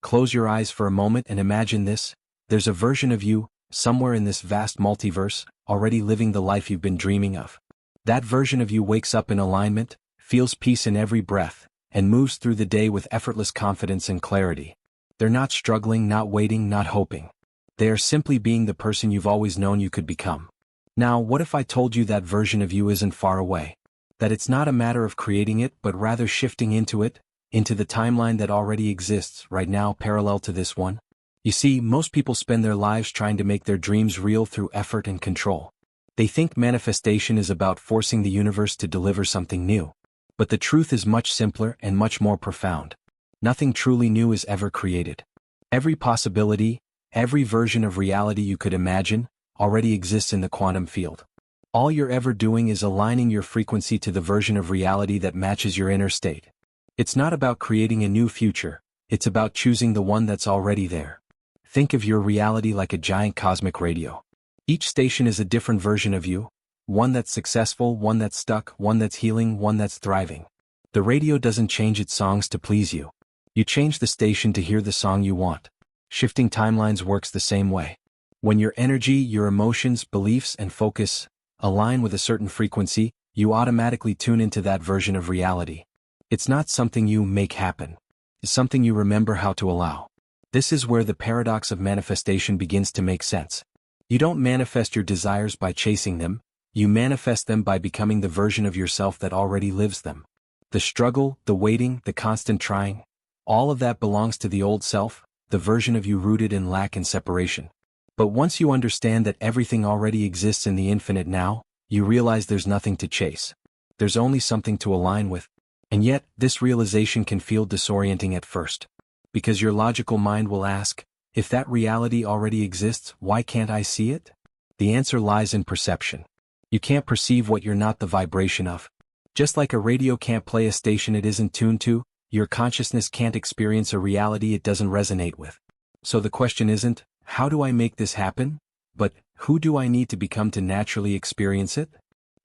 Close your eyes for a moment and imagine this. There's a version of you, somewhere in this vast multiverse, already living the life you've been dreaming of. That version of you wakes up in alignment, feels peace in every breath, and moves through the day with effortless confidence and clarity. They're not struggling, not waiting, not hoping. They are simply being the person you've always known you could become. Now, what if I told you that version of you isn't far away? That it's not a matter of creating it, but rather shifting into it, into the timeline that already exists right now parallel to this one? You see, most people spend their lives trying to make their dreams real through effort and control. They think manifestation is about forcing the universe to deliver something new. But the truth is much simpler and much more profound. Nothing truly new is ever created. Every possibility, every version of reality you could imagine, already exists in the quantum field. All you're ever doing is aligning your frequency to the version of reality that matches your inner state. It's not about creating a new future, it's about choosing the one that's already there. Think of your reality like a giant cosmic radio. Each station is a different version of you, one that's successful, one that's stuck, one that's healing, one that's thriving. The radio doesn't change its songs to please you. You change the station to hear the song you want. Shifting timelines works the same way. When your energy, your emotions, beliefs, and focus align with a certain frequency, you automatically tune into that version of reality. It's not something you make happen. It's something you remember how to allow. This is where the paradox of manifestation begins to make sense. You don't manifest your desires by chasing them, you manifest them by becoming the version of yourself that already lives them. The struggle, the waiting, the constant trying, all of that belongs to the old self, the version of you rooted in lack and separation. But once you understand that everything already exists in the infinite now, you realize there's nothing to chase. There's only something to align with. And yet, this realization can feel disorienting at first. Because your logical mind will ask, if that reality already exists, why can't I see it? The answer lies in perception. You can't perceive what you're not the vibration of. Just like a radio can't play a station it isn't tuned to, your consciousness can't experience a reality it doesn't resonate with. So the question isn't, how do I make this happen? But, who do I need to become to naturally experience it?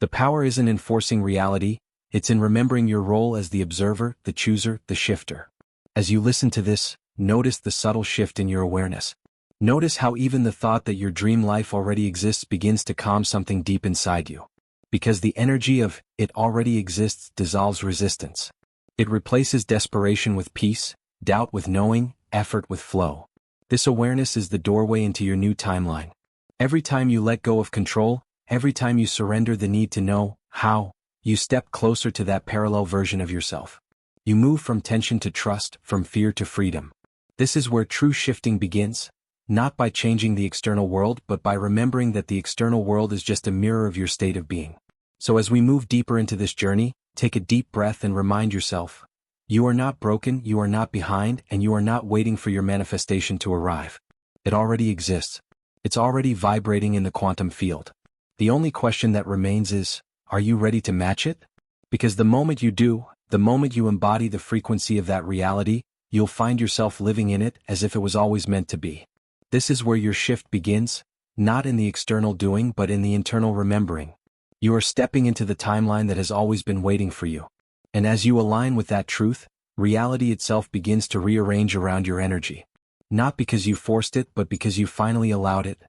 The power isn't in forcing reality, it's in remembering your role as the observer, the chooser, the shifter. As you listen to this, notice the subtle shift in your awareness. Notice how even the thought that your dream life already exists begins to calm something deep inside you. Because the energy of, it already exists, dissolves resistance. It replaces desperation with peace, doubt with knowing, effort with flow. This awareness is the doorway into your new timeline. Every time you let go of control, every time you surrender the need to know how, you step closer to that parallel version of yourself. You move from tension to trust, from fear to freedom. This is where true shifting begins, not by changing the external world but by remembering that the external world is just a mirror of your state of being. So as we move deeper into this journey, take a deep breath and remind yourself, you are not broken, you are not behind, and you are not waiting for your manifestation to arrive. It already exists. It's already vibrating in the quantum field. The only question that remains is, are you ready to match it? Because the moment you do, the moment you embody the frequency of that reality, you'll find yourself living in it as if it was always meant to be. This is where your shift begins, not in the external doing but in the internal remembering. You are stepping into the timeline that has always been waiting for you. And as you align with that truth, reality itself begins to rearrange around your energy. Not because you forced it but because you finally allowed it.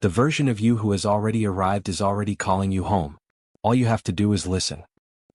The version of you who has already arrived is already calling you home. All you have to do is listen.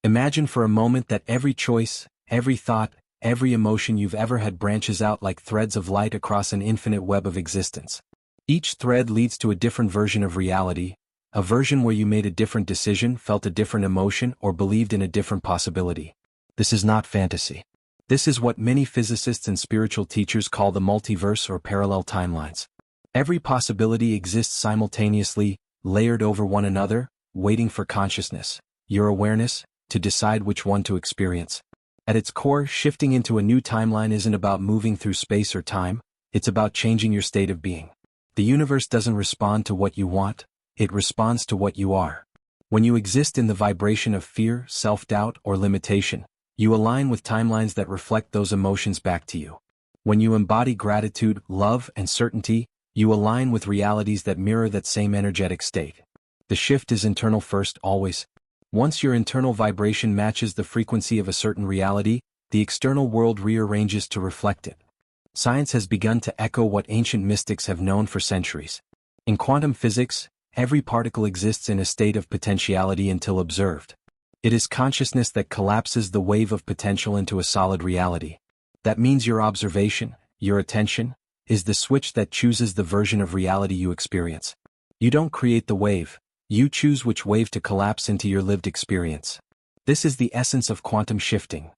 Imagine for a moment that every choice, every thought, every emotion you've ever had branches out like threads of light across an infinite web of existence. Each thread leads to a different version of reality, a version where you made a different decision, felt a different emotion, or believed in a different possibility. This is not fantasy. This is what many physicists and spiritual teachers call the multiverse or parallel timelines. Every possibility exists simultaneously, layered over one another, waiting for consciousness, your awareness, to decide which one to experience. At its core, shifting into a new timeline isn't about moving through space or time, it's about changing your state of being. The universe doesn't respond to what you want, it responds to what you are. When you exist in the vibration of fear, self-doubt, or limitation, you align with timelines that reflect those emotions back to you. When you embody gratitude, love, and certainty, you align with realities that mirror that same energetic state. The shift is internal first, always. Once your internal vibration matches the frequency of a certain reality, the external world rearranges to reflect it. Science has begun to echo what ancient mystics have known for centuries. In quantum physics, every particle exists in a state of potentiality until observed. It is consciousness that collapses the wave of potential into a solid reality. That means your observation, your attention, is the switch that chooses the version of reality you experience. You don't create the wave, you choose which wave to collapse into your lived experience. This is the essence of quantum shifting.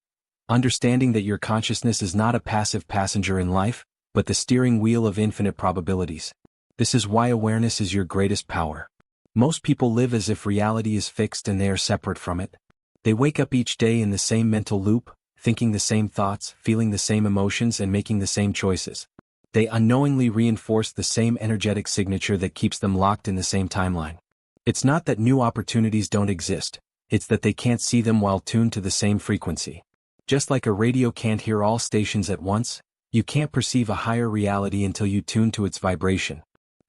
Understanding that your consciousness is not a passive passenger in life, but the steering wheel of infinite probabilities. This is why awareness is your greatest power. Most people live as if reality is fixed and they are separate from it. They wake up each day in the same mental loop, thinking the same thoughts, feeling the same emotions, and making the same choices. They unknowingly reinforce the same energetic signature that keeps them locked in the same timeline. It's not that new opportunities don't exist, it's that they can't see them while tuned to the same frequency. Just like a radio can't hear all stations at once, you can't perceive a higher reality until you tune to its vibration.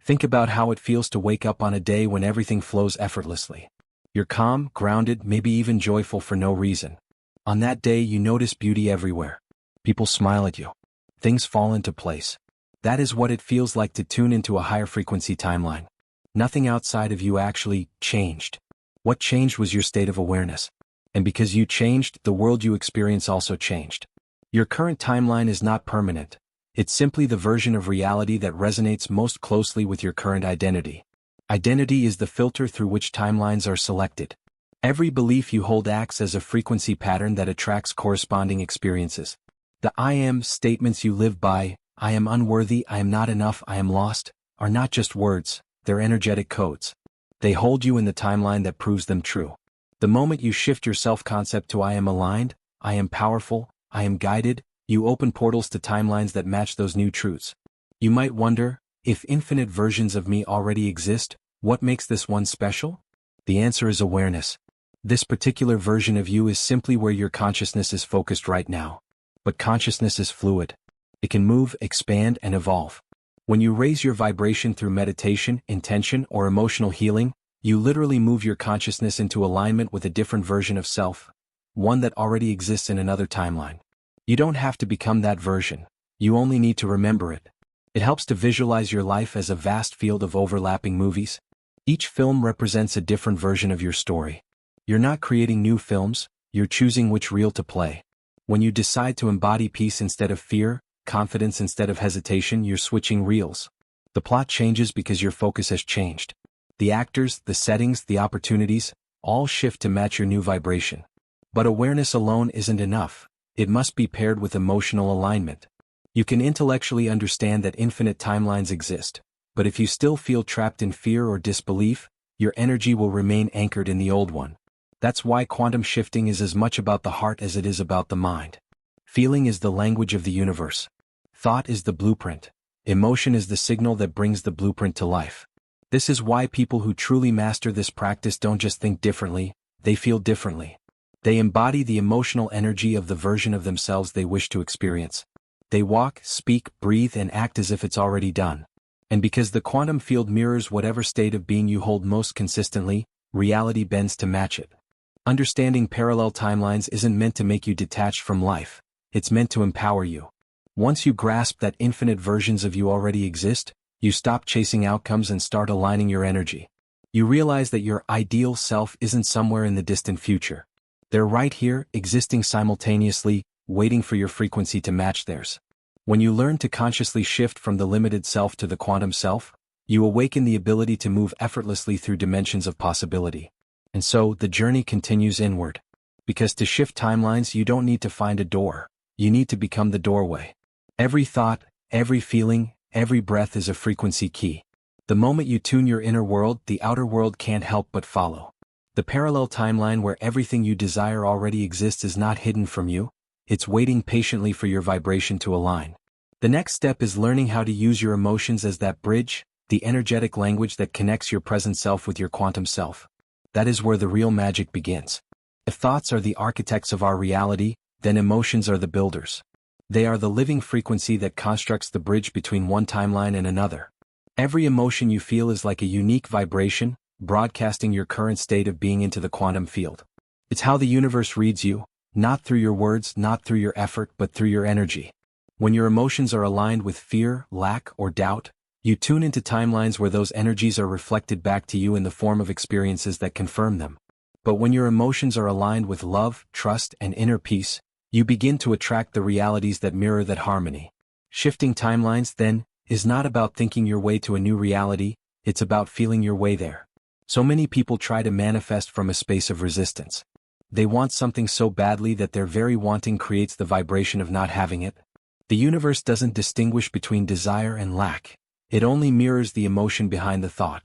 Think about how it feels to wake up on a day when everything flows effortlessly. You're calm, grounded, maybe even joyful for no reason. On that day you notice beauty everywhere. People smile at you. Things fall into place. That is what it feels like to tune into a higher frequency timeline. Nothing outside of you actually changed. What changed was your state of awareness. And because you changed, the world you experience also changed. Your current timeline is not permanent. It's simply the version of reality that resonates most closely with your current identity. Identity is the filter through which timelines are selected. Every belief you hold acts as a frequency pattern that attracts corresponding experiences. The I am statements you live by, I am unworthy, I am not enough, I am lost, are not just words, they're energetic codes. They hold you in the timeline that proves them true. The moment you shift your self-concept to I am aligned, I am powerful, I am guided, you open portals to timelines that match those new truths. You might wonder, if infinite versions of me already exist, what makes this one special? The answer is awareness. This particular version of you is simply where your consciousness is focused right now. But consciousness is fluid. It can move, expand, and evolve. When you raise your vibration through meditation, intention, or emotional healing, you literally move your consciousness into alignment with a different version of self, one that already exists in another timeline. You don't have to become that version, you only need to remember it. It helps to visualize your life as a vast field of overlapping movies. Each film represents a different version of your story. You're not creating new films, you're choosing which reel to play. When you decide to embody peace instead of fear, confidence instead of hesitation, you're switching reels. The plot changes because your focus has changed. The actors, the settings, the opportunities, all shift to match your new vibration. But awareness alone isn't enough. It must be paired with emotional alignment. You can intellectually understand that infinite timelines exist, but if you still feel trapped in fear or disbelief, your energy will remain anchored in the old one. That's why quantum shifting is as much about the heart as it is about the mind. Feeling is the language of the universe. Thought is the blueprint. Emotion is the signal that brings the blueprint to life. This is why people who truly master this practice don't just think differently, they feel differently. They embody the emotional energy of the version of themselves they wish to experience. They walk, speak, breathe, and act as if it's already done. And because the quantum field mirrors whatever state of being you hold most consistently, reality bends to match it. Understanding parallel timelines isn't meant to make you detached from life, it's meant to empower you. Once you grasp that infinite versions of you already exist, you stop chasing outcomes and start aligning your energy. You realize that your ideal self isn't somewhere in the distant future. They're right here, existing simultaneously, waiting for your frequency to match theirs. When you learn to consciously shift from the limited self to the quantum self, you awaken the ability to move effortlessly through dimensions of possibility. And so, the journey continues inward. Because to shift timelines you don't need to find a door, you need to become the doorway. Every thought, every feeling, every breath is a frequency key. The moment you tune your inner world, the outer world can't help but follow. The parallel timeline where everything you desire already exists is not hidden from you, it's waiting patiently for your vibration to align. The next step is learning how to use your emotions as that bridge, the energetic language that connects your present self with your quantum self. That is where the real magic begins. If thoughts are the architects of our reality, then emotions are the builders. They are the living frequency that constructs the bridge between one timeline and another. Every emotion you feel is like a unique vibration, broadcasting your current state of being into the quantum field. It's how the universe reads you, not through your words, not through your effort, but through your energy. When your emotions are aligned with fear, lack, or doubt, you tune into timelines where those energies are reflected back to you in the form of experiences that confirm them. But when your emotions are aligned with love, trust, and inner peace, you begin to attract the realities that mirror that harmony. Shifting timelines, then, is not about thinking your way to a new reality, it's about feeling your way there. So many people try to manifest from a space of resistance. They want something so badly that their very wanting creates the vibration of not having it. The universe doesn't distinguish between desire and lack. It only mirrors the emotion behind the thought.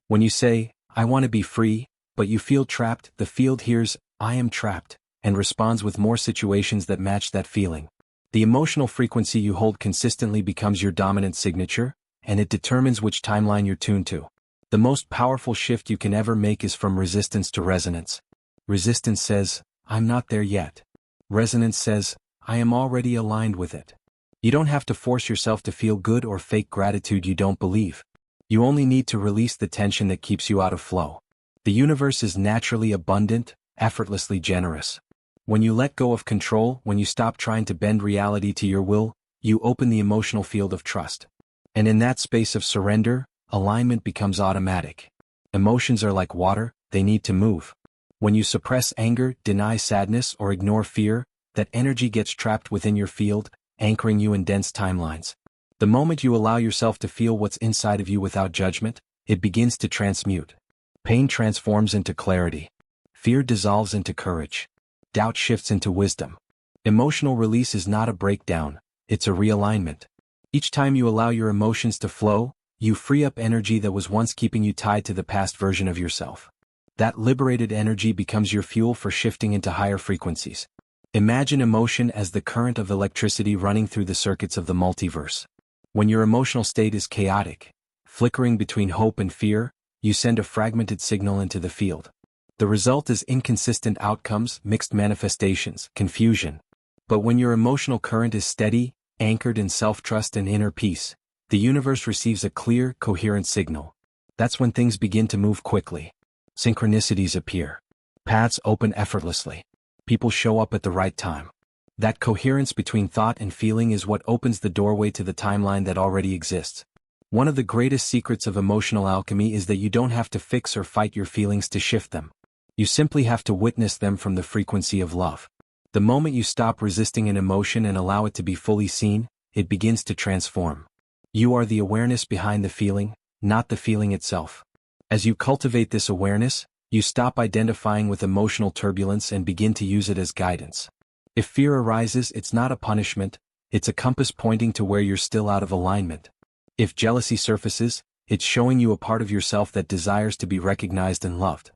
When you say, "I want to be free," but you feel trapped, the field hears, "I am trapped," and responds with more situations that match that feeling. The emotional frequency you hold consistently becomes your dominant signature, and it determines which timeline you're tuned to. The most powerful shift you can ever make is from resistance to resonance. Resistance says, "I'm not there yet." Resonance says, "I am already aligned with it." You don't have to force yourself to feel good or fake gratitude you don't believe. You only need to release the tension that keeps you out of flow. The universe is naturally abundant, effortlessly generous. When you let go of control, when you stop trying to bend reality to your will, you open the emotional field of trust. And in that space of surrender, alignment becomes automatic. Emotions are like water, they need to move. When you suppress anger, deny sadness, or ignore fear, that energy gets trapped within your field, anchoring you in dense timelines. The moment you allow yourself to feel what's inside of you without judgment, it begins to transmute. Pain transforms into clarity. Fear dissolves into courage. Doubt shifts into wisdom. Emotional release is not a breakdown, it's a realignment. Each time you allow your emotions to flow, you free up energy that was once keeping you tied to the past version of yourself. That liberated energy becomes your fuel for shifting into higher frequencies. Imagine emotion as the current of electricity running through the circuits of the multiverse. When your emotional state is chaotic, flickering between hope and fear, you send a fragmented signal into the field. The result is inconsistent outcomes, mixed manifestations, confusion. But when your emotional current is steady, anchored in self-trust and inner peace, the universe receives a clear, coherent signal. That's when things begin to move quickly. Synchronicities appear. Paths open effortlessly. People show up at the right time. That coherence between thought and feeling is what opens the doorway to the timeline that already exists. One of the greatest secrets of emotional alchemy is that you don't have to fix or fight your feelings to shift them. You simply have to witness them from the frequency of love. The moment you stop resisting an emotion and allow it to be fully seen, it begins to transform. You are the awareness behind the feeling, not the feeling itself. As you cultivate this awareness, you stop identifying with emotional turbulence and begin to use it as guidance. If fear arises, it's not a punishment, it's a compass pointing to where you're still out of alignment. If jealousy surfaces, it's showing you a part of yourself that desires to be recognized and loved.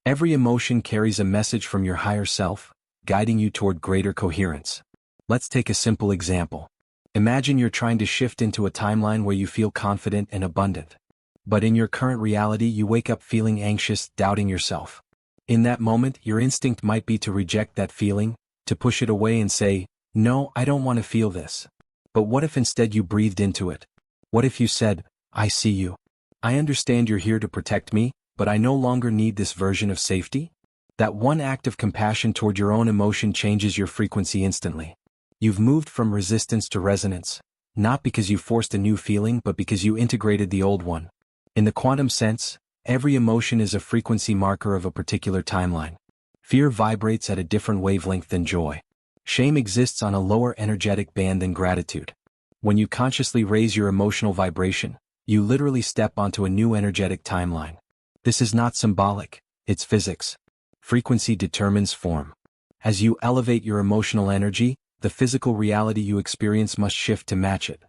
Every emotion carries a message from your higher self, guiding you toward greater coherence. Let's take a simple example. Imagine you're trying to shift into a timeline where you feel confident and abundant. But in your current reality, you wake up feeling anxious, doubting yourself. In that moment, your instinct might be to reject that feeling, to push it away and say, "No, I don't want to feel this." But what if instead you breathed into it? What if you said, "I see you. I understand you're here to protect me, but I no longer need this version of safety"? That one act of compassion toward your own emotion changes your frequency instantly. You've moved from resistance to resonance, not because you forced a new feeling but because you integrated the old one. In the quantum sense, every emotion is a frequency marker of a particular timeline. Fear vibrates at a different wavelength than joy. Shame exists on a lower energetic band than gratitude. When you consciously raise your emotional vibration, you literally step onto a new energetic timeline. This is not symbolic, it's physics. Frequency determines form. As you elevate your emotional energy, the physical reality you experience must shift to match it.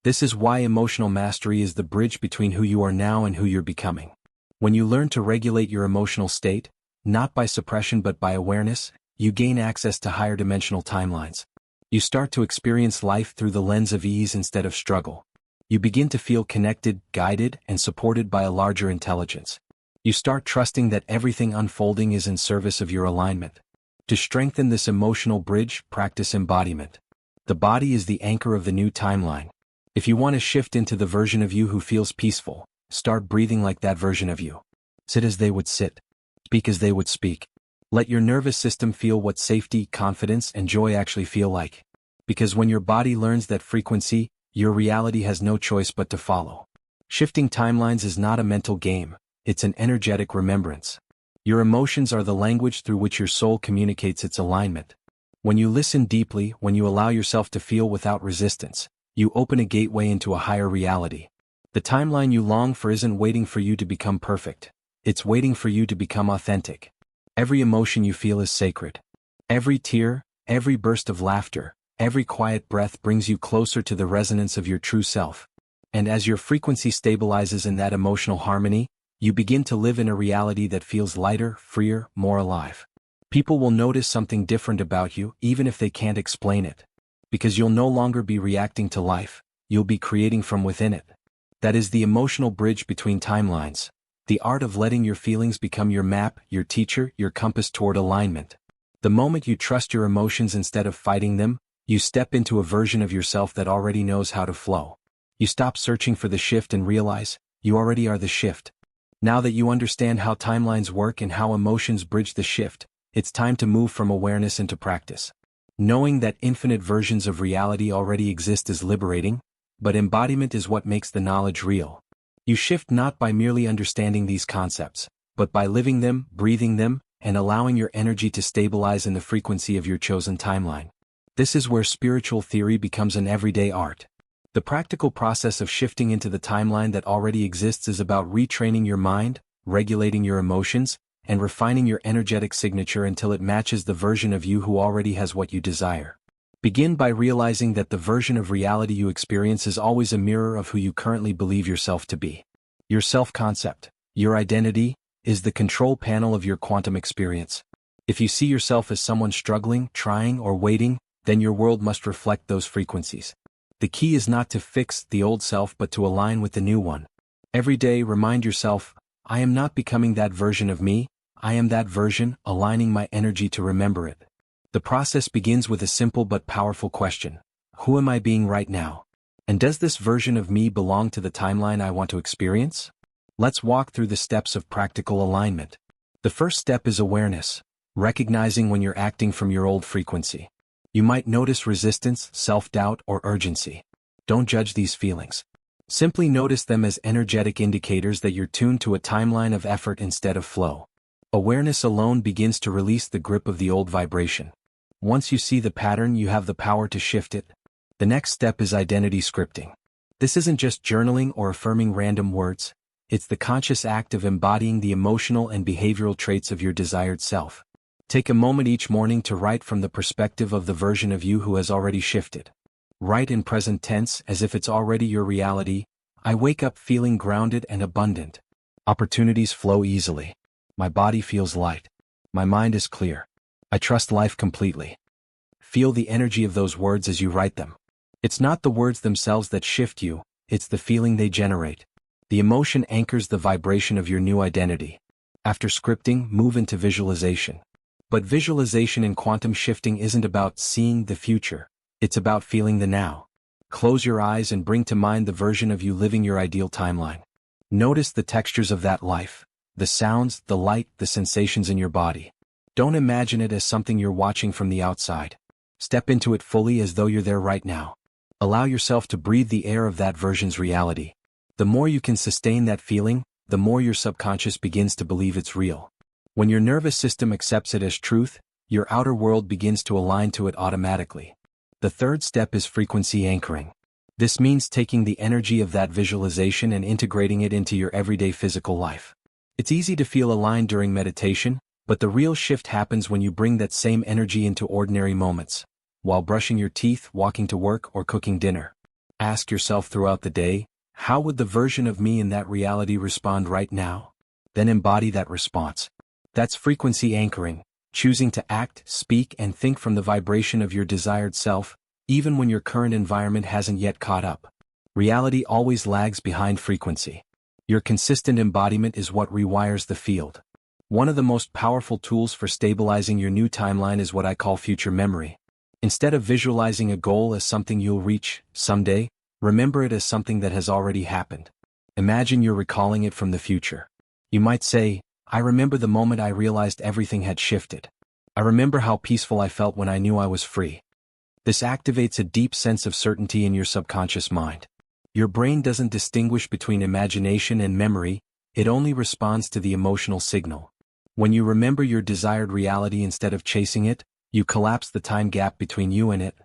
This is why emotional mastery is the bridge between who you are now and who you're becoming. When you learn to regulate your emotional state, not by suppression but by awareness, you gain access to higher dimensional timelines. You start to experience life through the lens of ease instead of struggle. You begin to feel connected, guided, and supported by a larger intelligence. You start trusting that everything unfolding is in service of your alignment. To strengthen this emotional bridge, practice embodiment. The body is the anchor of the new timeline. If you want to shift into the version of you who feels peaceful, start breathing like that version of you. Sit as they would sit. Speak as they would speak. Let your nervous system feel what safety, confidence, and joy actually feel like. Because when your body learns that frequency, your reality has no choice but to follow. Shifting timelines is not a mental game, it's an energetic remembrance. Your emotions are the language through which your soul communicates its alignment. When you listen deeply, when you allow yourself to feel without resistance, you open a gateway into a higher reality. The timeline you long for isn't waiting for you to become perfect. It's waiting for you to become authentic. Every emotion you feel is sacred. Every tear, every burst of laughter, every quiet breath brings you closer to the resonance of your true self. And as your frequency stabilizes in that emotional harmony, you begin to live in a reality that feels lighter, freer, more alive. People will notice something different about you, even if they can't explain it. Because you'll no longer be reacting to life, you'll be creating from within it. That is the emotional bridge between timelines. The art of letting your feelings become your map, your teacher, your compass toward alignment. The moment you trust your emotions instead of fighting them, you step into a version of yourself that already knows how to flow. You stop searching for the shift and realize, you already are the shift. Now that you understand how timelines work and how emotions bridge the shift, it's time to move from awareness into practice. Knowing that infinite versions of reality already exist is liberating, but embodiment is what makes the knowledge real. You shift not by merely understanding these concepts, but by living them, breathing them, and allowing your energy to stabilize in the frequency of your chosen timeline. This is where spiritual theory becomes an everyday art. The practical process of shifting into the timeline that already exists is about retraining your mind, regulating your emotions, and refining your energetic signature until it matches the version of you who already has what you desire. Begin by realizing that the version of reality you experience is always a mirror of who you currently believe yourself to be. Your self-concept, your identity, is the control panel of your quantum experience. If you see yourself as someone struggling, trying, or waiting, then your world must reflect those frequencies. The key is not to fix the old self but to align with the new one. Every day remind yourself, I am not becoming that version of me, I am that version, aligning my energy to remember it. The process begins with a simple but powerful question. Who am I being right now? And does this version of me belong to the timeline I want to experience? Let's walk through the steps of practical alignment. The first step is awareness, recognizing when you're acting from your old frequency. You might notice resistance, self-doubt, or urgency. Don't judge these feelings. Simply notice them as energetic indicators that you're tuned to a timeline of effort instead of flow. Awareness alone begins to release the grip of the old vibration. Once you see the pattern, you have the power to shift it. The next step is identity scripting. This isn't just journaling or affirming random words, it's the conscious act of embodying the emotional and behavioral traits of your desired self. Take a moment each morning to write from the perspective of the version of you who has already shifted. Write in present tense as if it's already your reality. I wake up feeling grounded and abundant. Opportunities flow easily. My body feels light. My mind is clear. I trust life completely. Feel the energy of those words as you write them. It's not the words themselves that shift you, it's the feeling they generate. The emotion anchors the vibration of your new identity. After scripting, move into visualization. But visualization in quantum shifting isn't about seeing the future, it's about feeling the now. Close your eyes and bring to mind the version of you living your ideal timeline. Notice the textures of that life, the sounds, the light, the sensations in your body. Don't imagine it as something you're watching from the outside. Step into it fully as though you're there right now. Allow yourself to breathe the air of that version's reality. The more you can sustain that feeling, the more your subconscious begins to believe it's real. When your nervous system accepts it as truth, your outer world begins to align to it automatically. The third step is frequency anchoring. This means taking the energy of that visualization and integrating it into your everyday physical life. It's easy to feel aligned during meditation, but the real shift happens when you bring that same energy into ordinary moments. While brushing your teeth, walking to work, or cooking dinner. Ask yourself throughout the day, how would the version of me in that reality respond right now? Then embody that response. That's frequency anchoring, choosing to act, speak, and think from the vibration of your desired self, even when your current environment hasn't yet caught up. Reality always lags behind frequency. Your consistent embodiment is what rewires the field. One of the most powerful tools for stabilizing your new timeline is what I call future memory. Instead of visualizing a goal as something you'll reach someday, remember it as something that has already happened. Imagine you're recalling it from the future. You might say, I remember the moment I realized everything had shifted. I remember how peaceful I felt when I knew I was free. This activates a deep sense of certainty in your subconscious mind. Your brain doesn't distinguish between imagination and memory, it only responds to the emotional signal. When you remember your desired reality instead of chasing it, you collapse the time gap between you and it.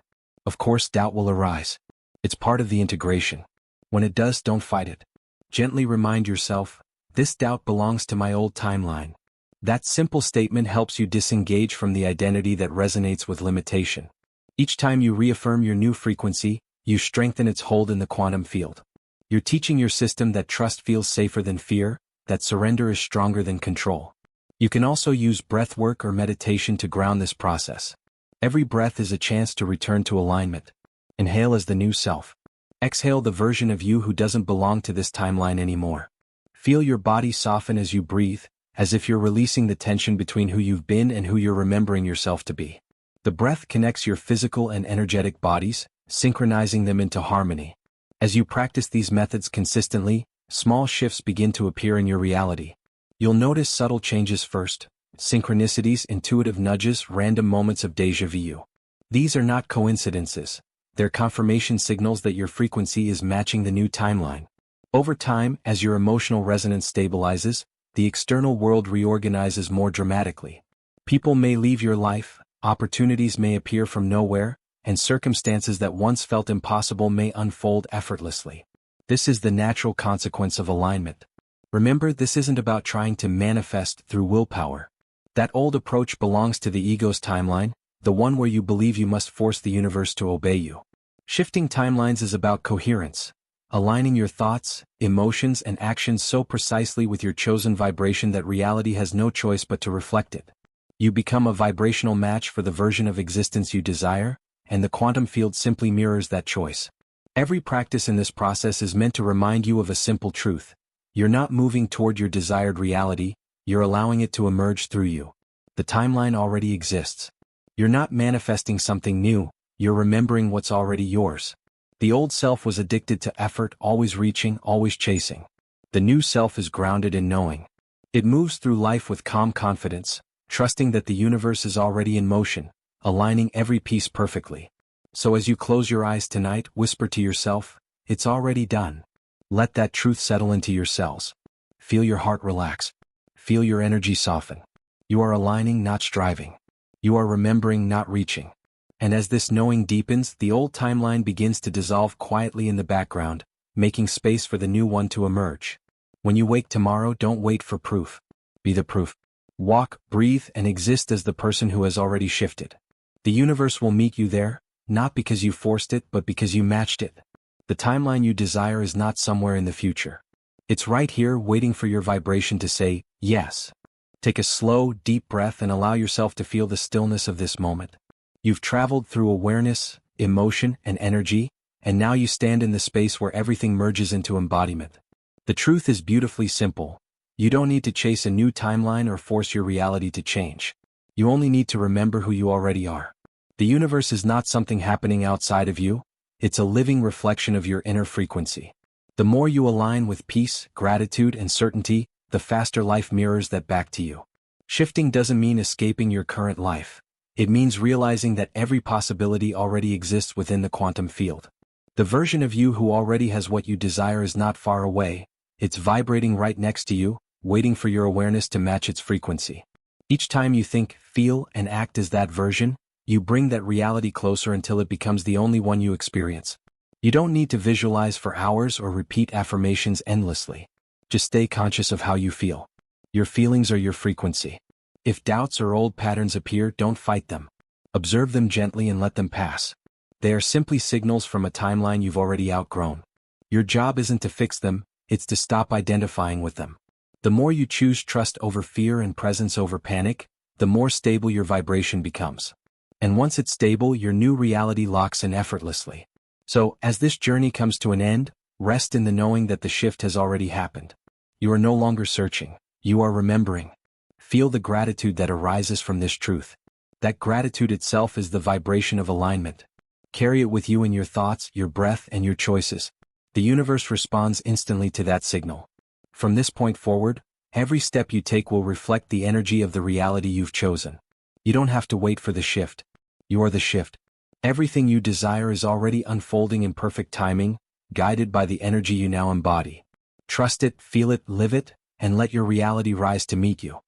Of course, doubt will arise. It's part of the integration. When it does, don't fight it. Gently remind yourself, this doubt belongs to my old timeline. That simple statement helps you disengage from the identity that resonates with limitation. Each time you reaffirm your new frequency, you strengthen its hold in the quantum field. You're teaching your system that trust feels safer than fear, that surrender is stronger than control. You can also use breath work or meditation to ground this process. Every breath is a chance to return to alignment. Inhale as the new self. Exhale the version of you who doesn't belong to this timeline anymore. Feel your body soften as you breathe, as if you're releasing the tension between who you've been and who you're remembering yourself to be. The breath connects your physical and energetic bodies, synchronizing them into harmony. As you practice these methods consistently, small shifts begin to appear in your reality. You'll notice subtle changes first, synchronicities, intuitive nudges, random moments of déjà vu. These are not coincidences. They're confirmation signals that your frequency is matching the new timeline. Over time, as your emotional resonance stabilizes, the external world reorganizes more dramatically. People may leave your life, opportunities may appear from nowhere, and circumstances that once felt impossible may unfold effortlessly. This is the natural consequence of alignment. Remember, this isn't about trying to manifest through willpower. That old approach belongs to the ego's timeline, the one where you believe you must force the universe to obey you. Shifting timelines is about coherence, aligning your thoughts, emotions, and actions so precisely with your chosen vibration that reality has no choice but to reflect it. You become a vibrational match for the version of existence you desire, and the quantum field simply mirrors that choice. Every practice in this process is meant to remind you of a simple truth. You're not moving toward your desired reality, you're allowing it to emerge through you. The timeline already exists. You're not manifesting something new, you're remembering what's already yours. The old self was addicted to effort, always reaching, always chasing. The new self is grounded in knowing. It moves through life with calm confidence, trusting that the universe is already in motion, aligning every piece perfectly. So as you close your eyes tonight, whisper to yourself, it's already done. Let that truth settle into your cells. Feel your heart relax. Feel your energy soften. You are aligning, not striving. You are remembering, not reaching. And as this knowing deepens, the old timeline begins to dissolve quietly in the background, making space for the new one to emerge. When you wake tomorrow, don't wait for proof. Be the proof. Walk, breathe, and exist as the person who has already shifted. The universe will meet you there, not because you forced it, but because you matched it. The timeline you desire is not somewhere in the future. It's right here, waiting for your vibration to say, yes. Take a slow, deep breath and allow yourself to feel the stillness of this moment. You've traveled through awareness, emotion, and energy, and now you stand in the space where everything merges into embodiment. The truth is beautifully simple. You don't need to chase a new timeline or force your reality to change. You only need to remember who you already are. The universe is not something happening outside of you, it's a living reflection of your inner frequency. The more you align with peace, gratitude, and certainty, the faster life mirrors that back to you. Shifting doesn't mean escaping your current life. It means realizing that every possibility already exists within the quantum field. The version of you who already has what you desire is not far away, it's vibrating right next to you, waiting for your awareness to match its frequency. Each time you think, feel, and act as that version, you bring that reality closer until it becomes the only one you experience. You don't need to visualize for hours or repeat affirmations endlessly. Just stay conscious of how you feel. Your feelings are your frequency. If doubts or old patterns appear, don't fight them. Observe them gently and let them pass. They are simply signals from a timeline you've already outgrown. Your job isn't to fix them, it's to stop identifying with them. The more you choose trust over fear and presence over panic, the more stable your vibration becomes. And once it's stable, your new reality locks in effortlessly. So, as this journey comes to an end, rest in the knowing that the shift has already happened. You are no longer searching, you are remembering. Feel the gratitude that arises from this truth. That gratitude itself is the vibration of alignment. Carry it with you in your thoughts, your breath, and your choices. The universe responds instantly to that signal. From this point forward, every step you take will reflect the energy of the reality you've chosen. You don't have to wait for the shift. You are the shift. Everything you desire is already unfolding in perfect timing, guided by the energy you now embody. Trust it, feel it, live it, and let your reality rise to meet you.